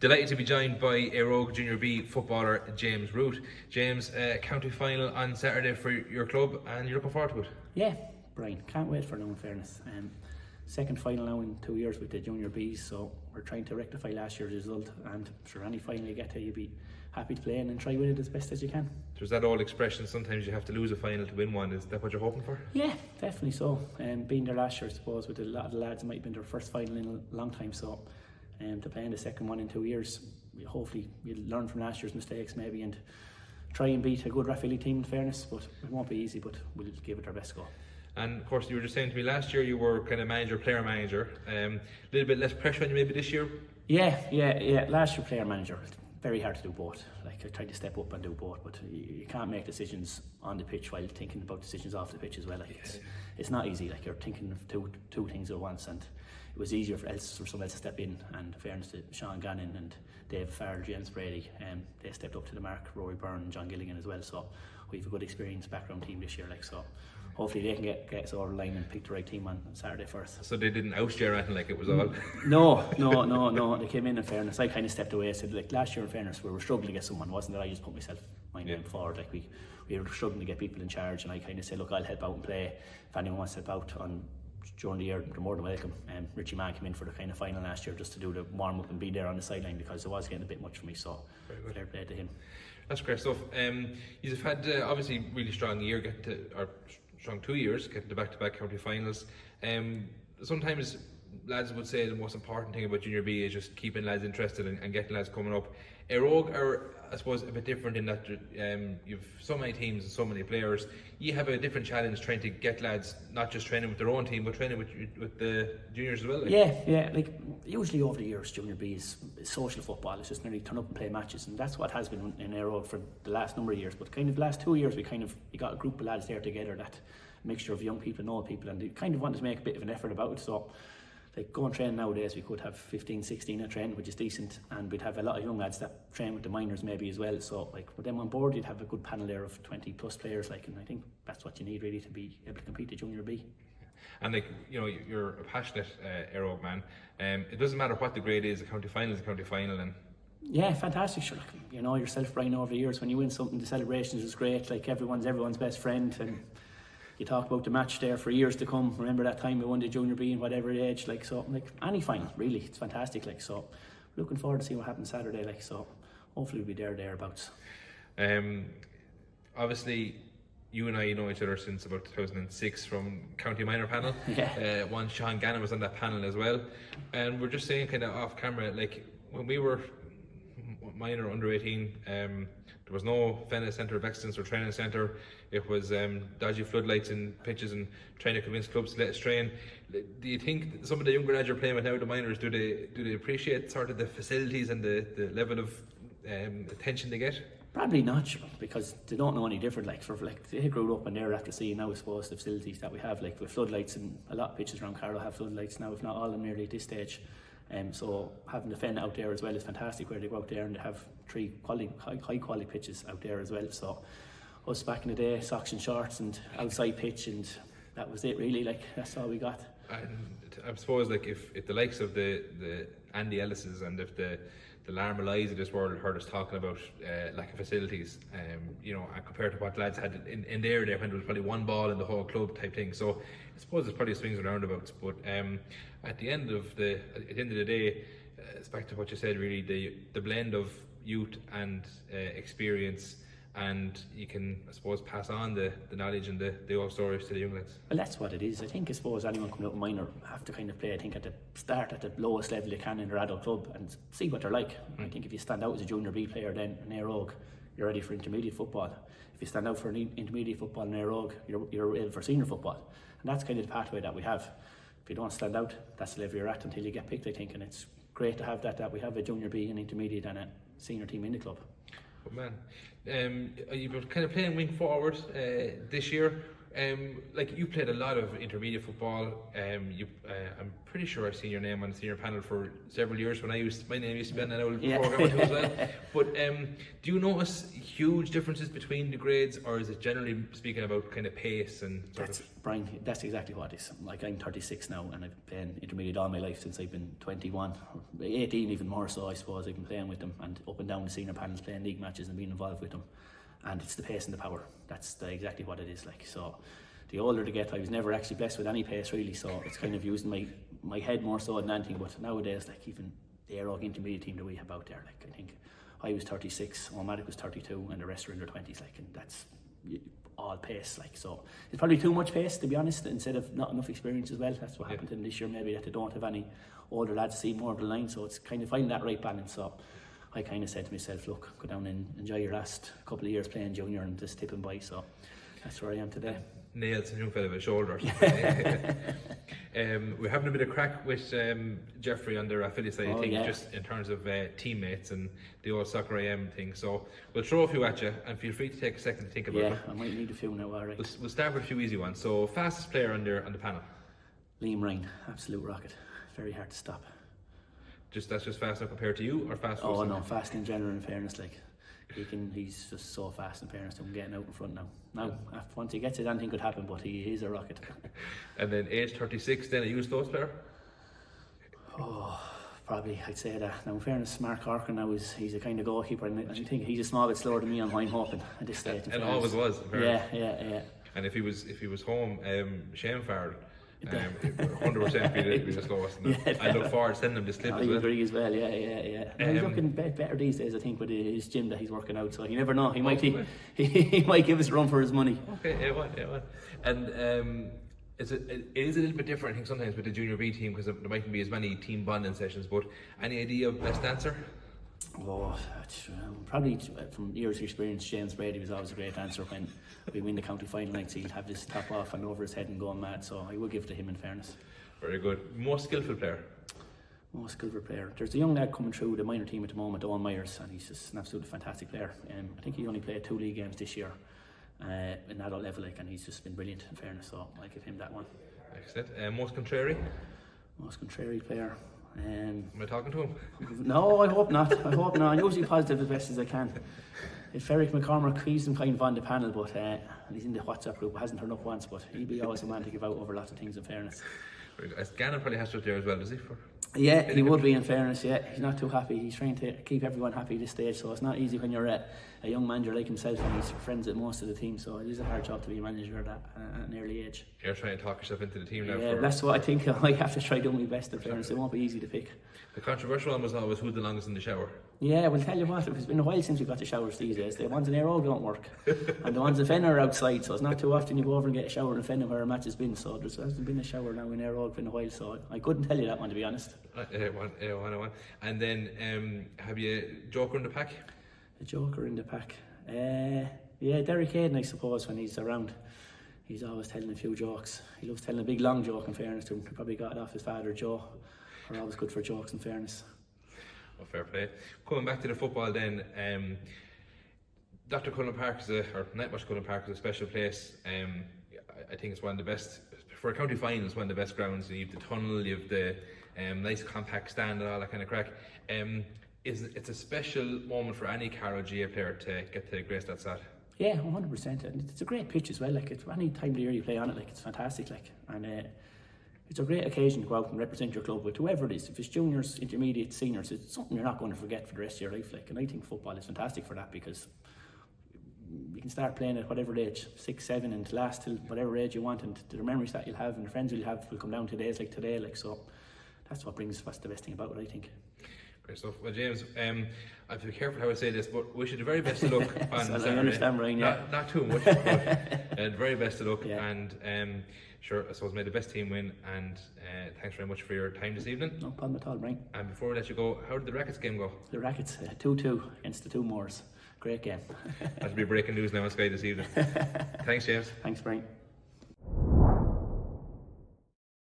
Delighted to be joined by Eire Og Junior B footballer James Ruth. James, county final on Saturday for your club, and you're looking forward to it? Yeah, Brian, can't wait for now, in fairness. Second final now in 2 years with the Junior Bs, so we're trying to rectify last year's result, and sure, any final you get to, you'll be happy to play in and try win it as best as you can. There's that old expression, sometimes you have to lose a final to win one. Is that what you're hoping for? Yeah, definitely so. Being there last year, I suppose, with a lot of the lads, it might have been their first final in a long time, so to play in the second one in 2 years, hopefully you'll learn from last year's mistakes maybe and try and beat a good Rathvilly team, in fairness, but it won't be easy, but we'll give it our best go. And of course, you were just saying to me last year you were kind of player manager. A little bit less pressure on you maybe this year? Yeah. Last year, player manager. Very hard to do both. Like, I tried to step up and do both, but you can't make decisions on the pitch while thinking about decisions off the pitch as well. Like, it's not easy. Like, you're thinking of two things at once, and it was easier for someone else to step in. And in fairness to Sean Gannon and Dave Farrell, James Brady, they stepped up to the mark. Rory Byrne and John Gilligan as well. So we have a good experienced background team this year. Like, so hopefully they can get us over the line and pick the right team on Saturday first. So they didn't oust you or anything, like it was all? No. They came in fairness. I kind of stepped away. I said, like, last year in fairness we were struggling to get someone, wasn't it? I just put my name forward. Like, we were struggling to get people in charge, and I kind of said, look, I'll help out and play. If anyone wants to help out during the year, they're more than welcome. Richie Mann came in for the kind of final last year just to do the warm up and be there on the sideline because it was getting a bit much for me, so fair play to him. That's great stuff. You've had obviously really strong year, strong 2 years, getting to back-to-back county finals. Sometimes lads would say the most important thing about Junior B is just keeping lads interested and getting lads coming up. Eire Og are, I suppose, a bit different in that you've so many teams and so many players. You have a different challenge trying to get lads not just training with their own team but training with the juniors as well. Like. Yeah. Like, usually over the years, Junior B is social football. It's just nearly turn up and play matches, and that's what has been in Eire Og for the last number of years. But kind of the last 2 years, we got a group of lads there together, that mixture of young people and old people, and they kind of wanted to make a bit of an effort about it. So, like, going train nowadays, we could have 15, 16 at train, which is decent, and we'd have a lot of young lads that train with the minors maybe as well. So, like, with them on board, you'd have a good panel there of 20 plus players, like, and I think that's what you need really to be able to compete at Junior B. And, like, you know, you're a passionate Eire Og man. It doesn't matter what the grade is, a county final is a county final. And yeah, fantastic. Sure, like, you know yourself, Brian, over the years, when you win something, the celebrations is great. Like, everyone's best friend, and you talk about the match there for years to come. Remember that time we won the Junior B in whatever age, like, so, like, any final really, it's fantastic. Like, so looking forward to see what happens Saturday. Like, so hopefully we'll be thereabouts. Obviously you and I know each other since about 2006 from county minor panel. One Sean Gannon was on that panel as well, and we're just saying kind of off camera, like, when we were minor under 18, there was no Fenna Centre of Excellence or Training Centre. It was dodgy floodlights in pitches and trying to convince clubs to let us train. Do you think some of the younger lads you're playing with now, the minors, do they appreciate sort of the facilities and the level of attention they get? Probably not, because they don't know any different. Like, they grew up and they're after seeing now, I suppose, the facilities that we have, like with floodlights, and a lot of pitches around Carlow have floodlights now, if not all of them nearly at this stage. So having the Fen out there as well is fantastic, where they go out there and they have 3 high quality pitches out there as well. So us back in the day, socks and shorts and outside pitch, and that was it really. Like, that's all we got. And I suppose, like, if the likes of the Andy Ellises and if the Larry Malays of this world heard us talking about lack of facilities, you know, and compared to what lads had in their day when there was probably one ball in the whole club type thing. So I suppose there's probably swings and roundabouts, but at the end of the day, it's back to what you said really, the blend of youth and experience, and you can, I suppose, pass on the knowledge and the old stories to the young lads. Well, that's what it is. I think, I suppose, anyone coming out of minor have to kind of play, I think, at the start at the lowest level they can in their adult club and see what they're like. I think if you stand out as a Junior B player then in Eire Og, you're ready for intermediate football. If you stand out for an intermediate football in Eire Og, you're ready for senior football. And that's kind of the pathway that we have. If you don't stand out, that's the level you're at until you get picked, I think, and it's great to have that we have a Junior B, an intermediate and a senior team in the club. Good man. You've been kind of playing wing forward this year. like you played a lot of intermediate football. I'm pretty sure I've seen your name on the senior panel for several years when my name used to be on that old program too as well. But do you notice huge differences between the grades, or is it generally speaking about kind of pace and Brian, that's exactly what it is. Like, I'm 36 now, and I've been intermediate all my life since I've been 21, 18 even more so, I suppose. I've been playing with them and up and down the senior panels, playing league matches and being involved with them. And it's the pace and the power. That's exactly what it is. Like, so the older they get, I was never actually blessed with any pace really, so it's kind of using my head more so than anything. But nowadays, like, even the Eire Og intermediate team that we have out there, like, I think I was 36, Omadic was 32, and the rest are in their 20s, like, and that's all pace, like, so it's probably too much pace, to be honest, instead of not enough experience as well. That's what happened to them this year, maybe, that they don't have any older lads to see more of the line, so it's kind of finding that right balance. So I kind of said to myself, look, go down and enjoy your last couple of years playing junior and just tipping by, so that's where I am today. Nails and young fella with a shoulder. We're having a bit of crack with Jeffrey on the Rathvilly side, I think, just in terms of teammates and the old Soccer AM thing. So we'll throw a few at you, and feel free to take a second to think about it. Yeah, I might need a few now, alright. We'll start with a few easy ones. So, fastest player on the panel? Liam Ryan, absolute rocket. Very hard to stop. That's just fast enough compared to you, or fast? Oh no, fast in general, in fairness, like. He's just so fast in fairness to him, getting out in front now. Once he gets it, anything could happen, but he is a rocket. And then age 36, then a youth sports player? Oh, probably I'd say that. Now, in fairness, Mark Corcoran now he's a kind of goalkeeper, and I think he's a small bit slower than me on what I'm hoping at this stage. And always was. Yeah. And if he was home, Shane Farrell. 100% be the slowest. I look forward to sending him this clip as well. I agree as well, yeah. He's looking better these days, I think, with his gym that he's working out, so you never know, he might give us a run for his money. Okay, yeah. And it is a little bit different, I think, sometimes with the junior B team, because there mightn't be as many team bonding sessions, but any idea of best dancer? Oh, probably from years of experience, James Brady was always a great dancer. When we win the county final nights, he'll have his top off and over his head and going mad, so I will give it to him, in fairness. Very good. Most skillful player? Most skillful player. There's a young lad coming through the minor team at the moment, Owen Myers, and he's just an absolutely fantastic player. I think he only played 2 league games this year in adult level, like, and he's just been brilliant, in fairness, so I'll give him that one. Excellent. Most contrary? Most contrary player. Am I talking to him? No, I hope not. I'm usually positive as best as I can. If Ferric McCormack, he's kind of on the panel, but he's in the WhatsApp group, hasn't turned up once, but he'll be always a man to give out over lots of things, in fairness. Gannon probably has to there as well, does he? Yeah, he would be, in fairness, yeah. He's not too happy. He's trying to keep everyone happy at this stage, so it's not easy when you're a young manager like himself and he's friends with most of the team, so it is a hard job to be a manager at an early age. You're trying to talk yourself into the team now. Yeah, that's what I think. I have to try doing my best, in fairness. It won't be easy to pick. The controversial one was always who's the longest in the shower. Yeah, well, tell you what, it's been a while since we got the showers these days. The ones in Eire Og don't work, and the ones in Fenner are outside, so it's not too often you go over and get a shower in Fenner where a match has been, so there hasn't been a shower now in Eire Og in a while, so I couldn't tell you that one, to be honest. One. And then, have you Joker in the pack? A Joker in the pack? Yeah, Derek Hayden, I suppose, when he's around. He's always telling a few jokes. He loves telling a big long joke, in fairness to him. He probably got it off his father, Joe. We're always good for jokes, in fairness. Oh, fair play. Coming back to the football then, Dr. Cullen Park Nightwatch Cullen Park is a special place. I think it's one of the best, for a county final, it's one of the best grounds. You have the tunnel, you have the nice compact stand and all that kind of crack. It's a special moment for any Carlow GA player to get to grace that side. Yeah, 100%. And it's a great pitch as well. Like, it's any time of the year you play on it, like, it's fantastic. Like, and it's a great occasion to go out and represent your club with whoever it is. If it's juniors, intermediate, seniors, it's something you're not going to forget for the rest of your life. Like, and I think football is fantastic for that, because you can start playing at whatever age, 6, 7, and last till whatever age you want, and the memories that you'll have and the friends you'll have will come down to days like today. Like, so that's what's the best thing about it, I think. Great stuff. Well, James, I have to be careful how I say this, but wish you the very best of luck on Saturday. I understand, Ryan, yeah. Not too much, but the very best of luck. Yeah. And sure, I suppose may the best team win, and thanks very much for your time this evening. No problem at all, Brian. And before we let you go, how did the Rackets game go? The Rackets, 2-2 against the 2 Moors. Great game. That'll be breaking news now on Sky this evening. Thanks, James. Thanks, Brian.